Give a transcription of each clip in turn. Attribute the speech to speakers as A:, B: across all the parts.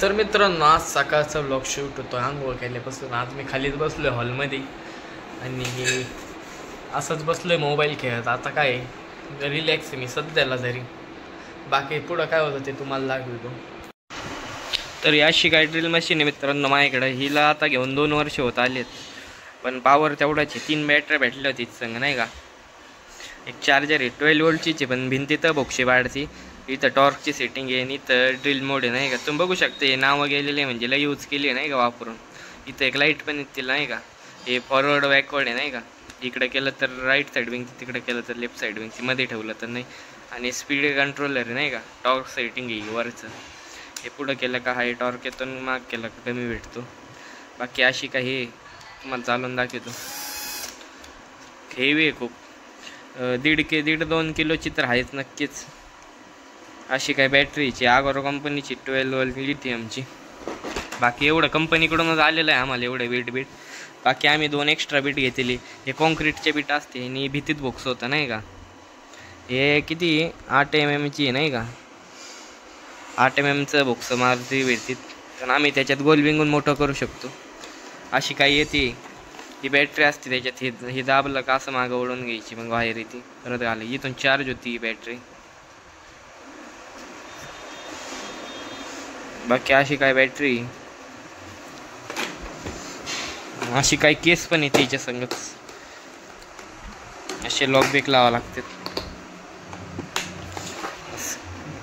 A: तर मित्रांनो, आज सकाळचा ब्लॉग शूट होतो. आंघोळ केल्यापासून आज मी खालीच बसलोय हॉलमध्ये आणि असंच बसलोय मोबाईल खेळत. आता काय रिलॅक्स आहे मी सध्याला तरी. बाकी पुढं काय होतं ते तुम्हाला दाखवतो. तर अशी काय ड्रिल मशीन आहे मित्रांनो माझ्याकडे. हिला आता घेऊन 2 वर्ष होत आलेत, पण पॉवर तेवढाची 3 बॅटरी भेटल्या होती संग नाही का. एक चार्जर आहे 12 वोल्टची, पण भिंतीत बोक्षे वाढती. इथं टॉर्कची सेटिंग आहे आणि इथं ड्रिल मोड आहे नाही का. तुम्ही बघू शकता हे नावं गेलेले आहे म्हणजे लय यूज केली आहे नाही का वापरून. इथं एक लाईट पण येते नाही का. हे फॉरवर्ड बॅकवर्ड आहे नाही का. इकडे केलं तर राईट साईड विंगची, तिकडे केलं तर लेफ्ट साईड विंगची, मध्ये ठेवलं तर नाही. आणि स्पीड कंट्रोलर आहे नाही का. टॉर्क सेटिंग आहे वरचं. हे पुढं केलं का हाय टॉर्क येतो, माग केलं का कमी भेटतो. बाकी अशी काही तुम्हाला चालून दाखवतो. हेवी आहे खूप. 1.5-2 किलोची तर आहेच नक्कीच. अशी काय बॅटरीची आगोरो कंपनीची 12 वोल्ट लिथियमची. बाकी एवढं कंपनीकडूनच आलेलं आहे आम्हाला एवढं बीट. बाकी आम्ही 2 एक्स्ट्रा बीट घेतली. हे कॉन्क्रीटचे बीट असते आणि भीतीत बॉक्स होतं नाही का. हे किती 8 mm आहे नाही का. 8 mm बॉक्स मारती भेटतील, पण आम्ही त्याच्यात गोल बिंगून मोठं करू शकतो. अशी काही येते. ही बॅटरी असते त्याच्यात. हे दाबलं का असं मागं ओढून घ्यायची, मग बाहेर येते परत घालायची. इथून चार्ज होती ही बॅटरी. बाकी अशी काय बॅटरी. अशी काय केस पण येते हिच्या संगत. असे लॉक बेक लावा लागतात.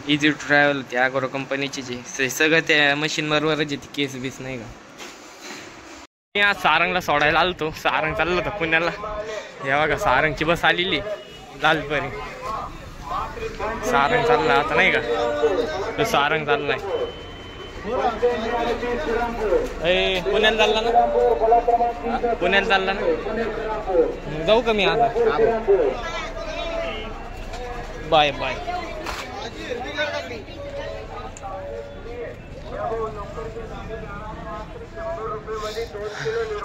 A: इझी टू ट्रॅव्हल होती अगोरो कंपनीची जे सगळं त्या मशीन बरोबरच येते केस बीस नाही का. मी आज सारंगला सोडायला आलतो. सारंग चाललं होतं पुण्याला. हे बघा सारंगची बस आलेली लालपरी. सारंग चालला आता नाही का. तो सारंग चाललाय. पुण्याला चालला ना. पुण्याला चालला ना. जाऊ का मी आता. Bye bye.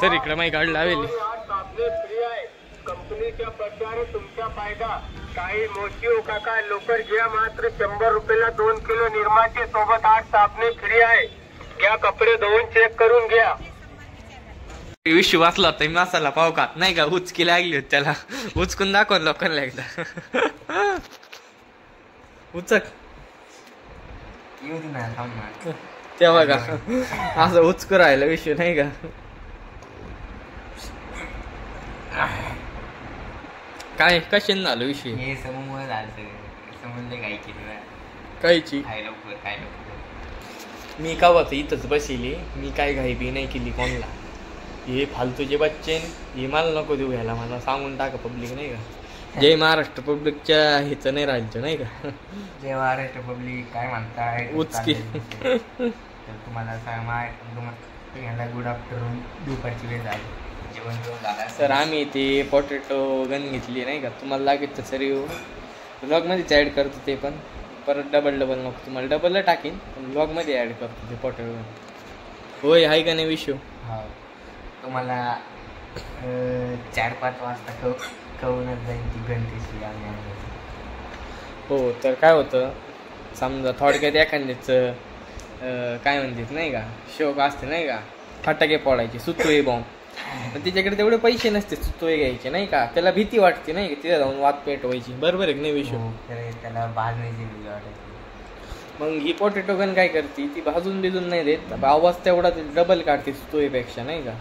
A: तर इकडे माझी गाडी लावेली.
B: कंपनीच्या प्रचार तुमचा फायदा. काही मोठी काका लोकर घ्या मात्र 100 रुपयाला 2 किलो निरमाचे सोबत 8 साबणे फ्री आहे. घ्या कपडे धुवून चेक करून घ्या.
A: विषय वाचला होता मसाला पाव खात नाही का. उचकी लागली होती त्याला. उचकून दाखव लोकांना एकदा. उचक तेव्हा का असं उचकू राहिलं विषय नाही का. काय कशाने झालं विषय.
C: हे समूह झालं समजले काय केलं
A: कायची.
C: काय लवकर
A: मी कावाच इथंच बसली. मी काय घाई बी नाही केली कोणला. हे फालतूचे बच्चे हे मला नको देऊ घ्यायला. मला सांगून टाका पब्लिक नाही का. जय महाराष्ट्र पब्लिकच्या ह्याचं नाही राहायचं नाही का.
C: जय महाराष्ट्र पब्लिक काय म्हणताय
A: उचकी.
C: तर तुम्हाला गुड आफ्टरनून. दुपारची वेळ झाली. जेवण झालं.
A: सर आम्ही ते पोटॅटो गन घेतली नाही का. तुम्हाला लागेल तर सर ब्लॉगमध्येच ॲड करतो ते पण. परत डबल नको. तुम्हाला डबल टाकीन पण ब्लॉगमध्ये ॲड करतो ते पोटॅटो गन. होय आहे का नाही विषय.
C: हो तुम्हाला 4-5 वाजता कळूनच जाईल ती गणतेची आम्ही.
A: हो तर काय होतं समजा थोडक्यात एखाद्याचं काय म्हणतात नाही का शौक असते नाही का. फटाके फोडायचे सुतोय बॉम्ब. पण तिच्याकडे तेवढे पैसे नसते सुतोय घ्यायचे नाही का. त्याला भीती वाटते नाही का. तिथे जाऊन वाद पेटवायची. बरोबर आहे की नाही विषय.
C: त्याला भाजण्याची भीती वाटायची.
A: मग ही पोटॅटो गन काय करते ती भाजून बिजून नाही देत. आवाज तेवढा डबल काढते सुतोयपेक्षा नाही का.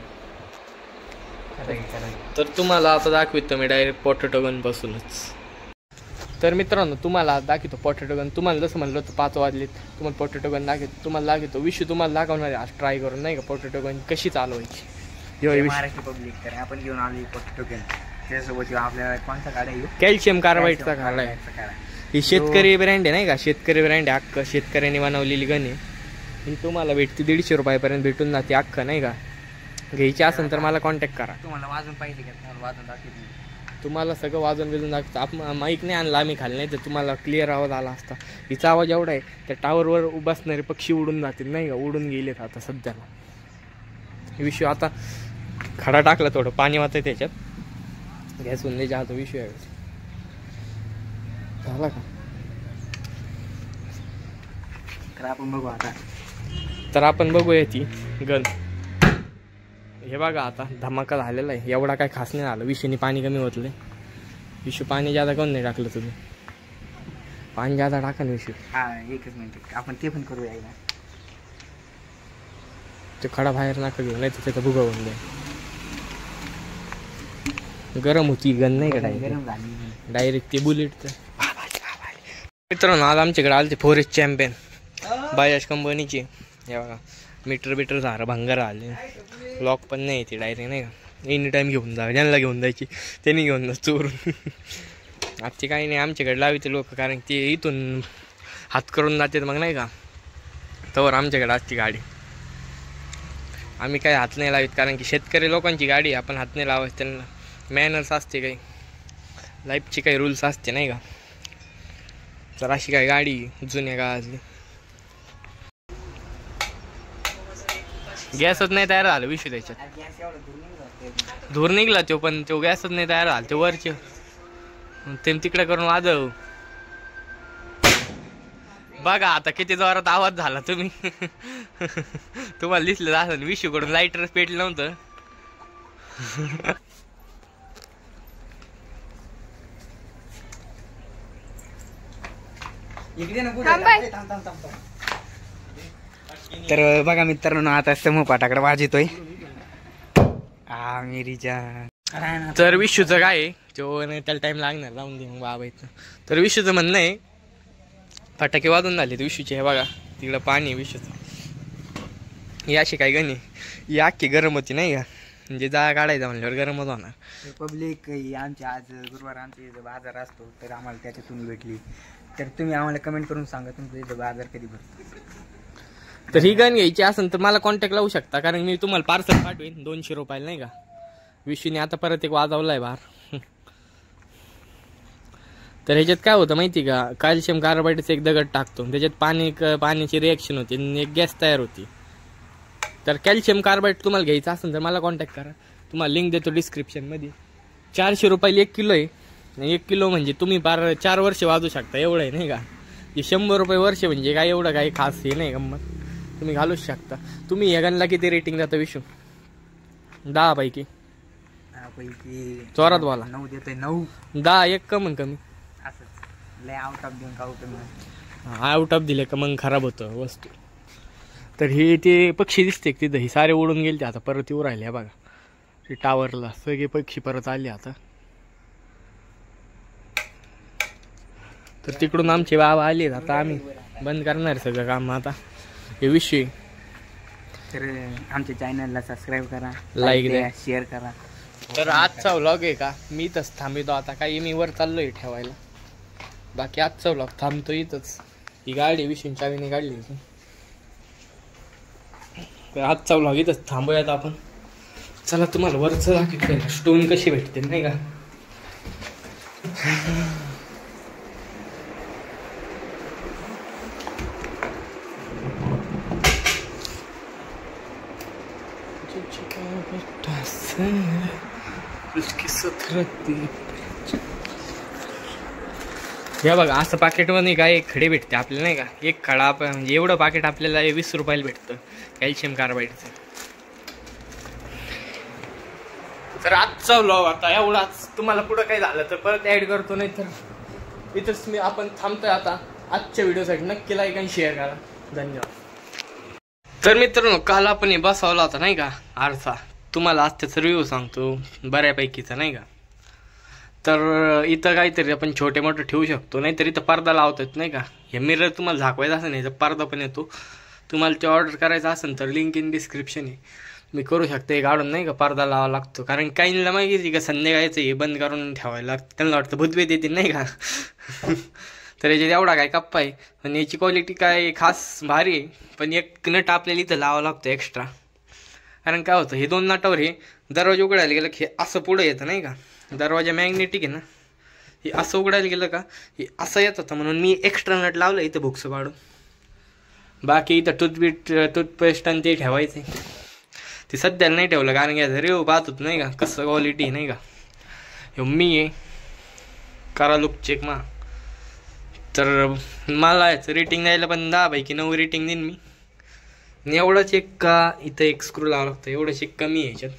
A: तर तुम्हाला आता दाखवितो मी डायरेक्ट पोटॅटो गन पासूनच. तर मित्रांनो तुम्हाला दाखवतो पोटॅटो गन. तुम्हाला जसं म्हणलं होतं 5 वाजलेत तुम्हाला पोटॅटो गन दाखवतो. तुम्हाला दाखवतो विषय तुम्हाला दाखवणार आहे आज ट्राय करून नाही का पोटॅटो गन कशी चालवायची.
C: महाराष्ट्र पब्लिक तर आपण घेऊन आलो पोटॅटो गन. त्यासोबत आपल्याला कोणता काढा येऊ.
A: कॅल्शियम कार्बाईडचा काढा आहे. ही शेतकरी ब्रँड आहे नाही का. शेतकरी ब्रँड आहे. अख्खं शेतकऱ्यांनी बनवलेली गन आहे. ही तुम्हाला भेटते 150 रुपयापर्यंत भेटून जाते अख्खं नाही का. घ्यायची असेल तर मला कॉन्टॅक्ट करा.
C: तुम्हाला वाजून पाहिजे का. तुम्हाला वाजून दाखवतो.
A: तुम्हाला सगळं वाजून बिजून दाखवतो. माईक नाही आणला आम्ही खाली नाही तर तुम्हाला क्लिअर आवाज आला असता. हिचा आवाज एवढा आहे त्या टावरवर उभा असणारे पक्षी उडून जातील नाही का. उडून गेलेत आता सध्याला. विषय आता खडा टाकला थोडं पाणी वाचतं त्याच्यात. गॅस उंदेच्या हा विषय आहे. झाला का.
C: तर आपण बघू आता.
A: तर आपण बघूया ती गन. हे बघा आता धमाका झालेला आहे. एवढा काय खास नाही झालं. विषूने पाणी कमी होतले. विषू पाणी जादा कोण नाही टाकलं तुम्ही? पाणी जादा टाका ना विषू.
C: हा एकच मिनिट आपण ते पण करूया ना.
A: ते खडा बाहेर नका घेऊ नाही तर त्याचा भुगा होऊन जाईल. गरम होती गन नाही का
C: गरम झाली
A: डायरेक्ट ते बुलेट. तर मित्रांनो आज आमच्याकडे आले ते फॉरेस्ट चॅम्पियन बाजाज कंपनीची. हे बघा मीटर बिटर झालं भंगार आले. लॉक पण नाही येते डायरेक्ट नाही का. एनी टाईम घेऊन जा. ज्यांना घेऊन जायची त्यांनी घेऊन जा चोरून. आजचे काही नाही आमच्याकडे लाविते लोक कारण ते इथून हात करून जातात मग नाही का. तवर आमच्याकडे असते गाडी. आम्ही काही हात नाही लावित कारण की शेतकरी लोकांची गाडी आपण हात नाही लावायचं. त्यांना मॅनर्स असते काही लाईफची काही रूल्स असते नाही का. तर अशी काही गाडी जुन्या काळातली. गॅसच नाही तयार झालं विषय त्याच्यात. धूर निघला तो पण तो गॅसच नाही तयार झाला. ते वरचे ते तिकडे करून वाजव. बघा आता किती जोरात आवाज झाला. तुम्ही तुम्हाला दिसलं असं विषूकडून लाईटर पेटलं नव्हतं.
C: तर बघा मित्रांनो आता समूहपाठाकडे वाजतोय. मेरीच्या
A: तर विशूचं काय आहे तो नाही त्याला टाइम लागणार लावून दे मग बाबायचं. तर विशूचं म्हणणं आहे फटाके वाजून झाले विशूचे. हे बघा तिकडं पाणी विशूचं. ही अशी काय गणी ही अख्खी गरम होती नाही का. म्हणजे जागा काढायचा म्हणल्यावर गरमच होणार.
C: पब्लिक आमची आज गुरुवार आमच्या इथं बाजार असतो तर आम्हाला त्याच्यातून भेटली. तर तुम्ही आम्हाला कमेंट करून सांगा तुमचं इथं बाजार कधी भरतो.
A: तर ही गन घ्यायची असेल तर मला कॉन्टॅक्ट लावू शकता कारण मी तुम्हाला पार्सल पाठवेन 200 रुपयाला नाही का. विशूने आता परत एक वाजवला आहे बाहेर. तर ह्याच्यात काय होतं माहिती का कॅल्शियम कार्बाईडचं एक दगड टाकतो त्याच्यात पाण्याची रिॲक्शन होती आणि एक गॅस तयार होती. तर कॅल्शियम कार्बाईड तुम्हाला घ्यायचं असेल तर मला कॉन्टॅक्ट करा. तुम्हाला लिंक देतो डिस्क्रिप्शनमध्ये. 400 रुपयाला 1 किलो आहे. 1 किलो म्हणजे तुम्ही 4 वर्ष वाजू शकता एवढं आहे नाही का. हे 100 रुपये वर्ष म्हणजे काय एवढं काही खास हे नाही गंमत. तुम्ही घालूच शकता. तुम्ही या गनला किती रेटिंग जातं विशू? 10 पैकी चोरात बोला.
C: 9 देतोय. 9
A: 10 एक कमी कमी
C: असंच लय आउट ऑफ देऊन का
A: आउट ऑफ दिले का मग खराब होतं वस्तू. तर हे ते पक्षी दिसते तिथं हे सारे उडून गेले. आता परत येऊ राहिले बघा ते टावरला सगळे पक्षी परत आले आता. तर तिकडून आमचे बाबा आले. आता आम्ही बंद करणार सगळं काम आता हे विषय.
C: तर आमच्या चॅनलला सबस्क्राईब करा
A: लाईक द्या
C: शेअर करा.
A: तर आजचा व्लॉग आहे का मी इथंच थांबितो आता. काही मी वर चाललोय ठेवायला. बाकी आजचा व्लॉग थांबतो इथंच. ही गाडी विषयीची चावीने काढली होती. तर आजचा व्लॉग इथंच थांबूयात आपण. चला तुम्हाला वरचं दाखवतो स्टोन कशी भेटते नाही का. या बघा असं पाकिटमध्ये काय खडे भेटते आपल्याला नाही का. एक खडा म्हणजे एवढं पाकिट आपल्याला 20 रुपयाला भेटतं कॅल्शियम कार्बाईडचं. तर आजचा व्लॉग आता एवढाच. तुम्हाला पुढं काय झालं तर परत ऍड करतो नाही तर इथंच मी आपण थांबतोय आता. आजच्या व्हिडिओसाठी नक्की लाईक आणि शेअर करा. धन्यवाद. तर मित्रांनो काल आपण हे बसवला होता नाही का आरसा. तुम्हाला आज त्याचा रिव्ह्यू सांगतो बऱ्यापैकीचा नाही का. तर इथं काहीतरी आपण छोटे मोठे ठेवू शकतो नाही तर इथं पडदा लावतात नाही का. हे मिरर तुम्हाला झाकवायचं असेल नाही तर पडदा पण येतो. तुम्हाला ते ऑर्डर करायचं असेल तर लिंक इन डिस्क्रिप्शन आहे. मी करू शकतो हे काढून नाही का. पडदा लावा लागतो कारण काहींना माहिती का संध्याकाळचं हे बंद करून ठेवायला लागतं. त्यांना वाटतं भूतवेद येतील नाही का. तर याच्यात एवढा काय कप्पा आहे आणि याची क्वालिटी काय खास भारी आहे. पण एक नट आपल्याला इथं लावावं लागतं एक्स्ट्रा. कारण काय होतं हे 2 नटावर हे दरवाजा उघडायला गेलं की हे असं पुढं येतं नाही का. दरवाजा मॅग्नेटिक आहे ना. हे असं उघडायला गेलं का हे असं येत होतं म्हणून मी एक्स्ट्रा नट लावलं इथं बुक्स पाडून. बाकी इथं टूथपेस्ट आणि ते ठेवायचे ते सध्याला नाही ठेवलं कारण की रिव्ह्यू पाहत होत नाही का कसं क्वालिटी नाही का. हे मी आहे करा लुक चेक मा. तर मला याचं रेटिंग द्यायला पण 10 पैकी 9 रेटिंग देईन मी. एवढंच एक का इथं एक स्क्रू लावावं लागतं, एवढंच एक कमी आहे याच्यात.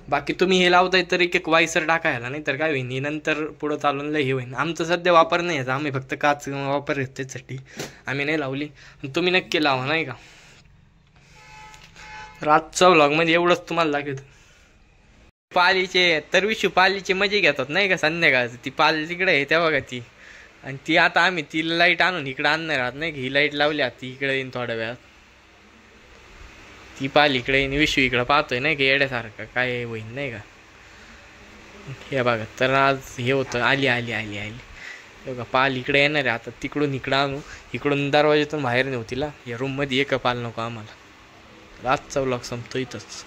A: बाकी तुम्ही हे लावताय तर एक वायसर टाकायला, नाही तर काय होईल हे नंतर पुढं चालून लय हे होईल. आमचं सध्या वापर नाही याचा, आम्ही फक्त काच वापर त्याच्यासाठी आम्ही नाही लावली. तुम्ही नक्की लावा, नाही का. रातचा व्लॉगमध्ये एवढंच तुम्हाला लागेल. पालीचे तर विशू पालीचे मजे घेतात नाही का संध्याकाळचं. ती पाल तिकडे आहे त्या बघा ती, आणि ती आता आम्ही ती लाईट आणून इकडं आणणार आहात नाही का. ही लाईट लावली आता ती इकडे येईन थोड्या वेळात. ती पाल इकडे येईन, विशू इकडं पाहतोय नाही का येड्यासारखं काय होईन नाही का. हे बघा तर आज हे होतं, आली आली आली आली बघा पाल इकडे येणार आहे आता. तिकडून इकडं आणू, इकडून दरवाज्यातून बाहेर नेऊ तिला. या रूममध्ये एक पाल नको आम्हाला. रातचा व्लॉग संपतो इथंच.